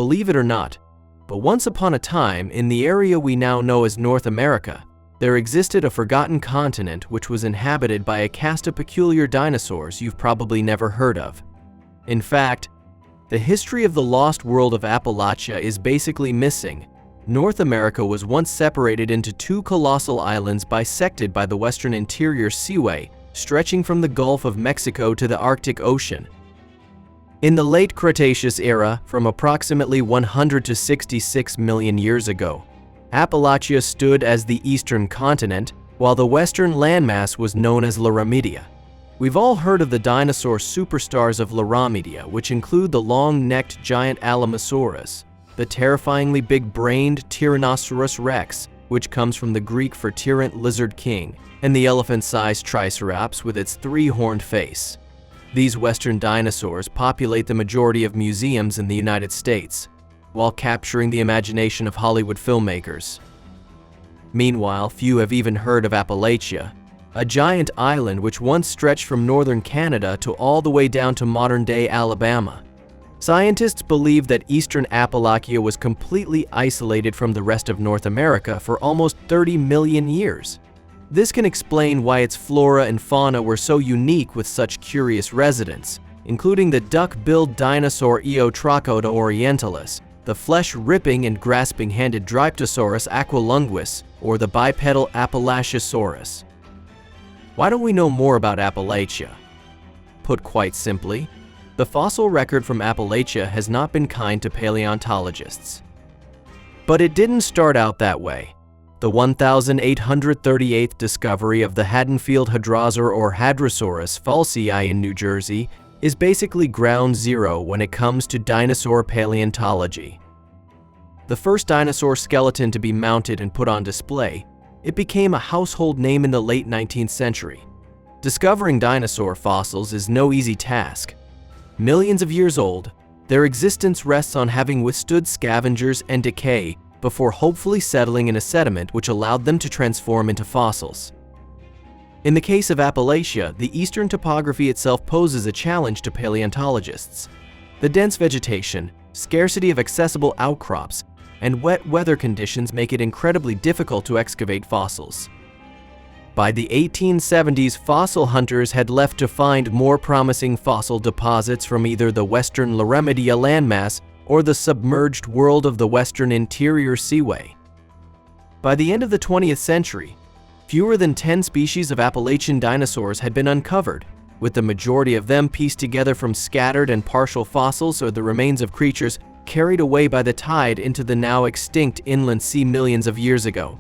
believe it or not, but once upon a time, in the area we now know as North America, there existed a forgotten continent which was inhabited by a caste of peculiar dinosaurs you've probably never heard of. In fact, the history of the lost world of Appalachia is basically missing. North America was once separated into two colossal islands bisected by the western interior seaway, stretching from the Gulf of Mexico to the Arctic Ocean. In the late Cretaceous era, from approximately 100 to 66 million years ago, Appalachia stood as the eastern continent, while the western landmass was known as Laramida. We've all heard of the dinosaur superstars of Laramida, which include the long-necked giant Alamosaurus, the terrifyingly big-brained Tyrannosaurus rex, which comes from the Greek for tyrant lizard king, and the elephant-sized Triceratops with its three-horned face. These western dinosaurs populate the majority of museums in the United States, while capturing the imagination of Hollywood filmmakers. Meanwhile, few have even heard of Appalachia, a giant island which once stretched from northern Canada to all the way down to modern-day Alabama. Scientists believe that eastern Appalachia was completely isolated from the rest of North America for almost 30 million years. This can explain why its flora and fauna were so unique with such curious residents, including the duck-billed dinosaur Eotrachodon orientalis, the flesh-ripping and grasping-handed Dryptosaurus aquilunguis, or the bipedal Appalachiosaurus. Why don't we know more about Appalachia? Put quite simply, the fossil record from Appalachia has not been kind to paleontologists. But it didn't start out that way. The 1838th discovery of the Haddonfield hadrosaur or Hadrosaurus falsii in New Jersey is basically ground zero when it comes to dinosaur paleontology. The first dinosaur skeleton to be mounted and put on display, it became a household name in the late 19th century. Discovering dinosaur fossils is no easy task. Millions of years old, their existence rests on having withstood scavengers and decay before hopefully settling in a sediment which allowed them to transform into fossils. In the case of Appalachia, the eastern topography itself poses a challenge to paleontologists. The dense vegetation, scarcity of accessible outcrops, and wet weather conditions make it incredibly difficult to excavate fossils. By the 1870s, fossil hunters had left to find more promising fossil deposits from either the western Laramida landmass or the submerged world of the western interior seaway. By the end of the 20th century, fewer than 10 species of Appalachian dinosaurs had been uncovered, with the majority of them pieced together from scattered and partial fossils or the remains of creatures carried away by the tide into the now extinct inland sea millions of years ago.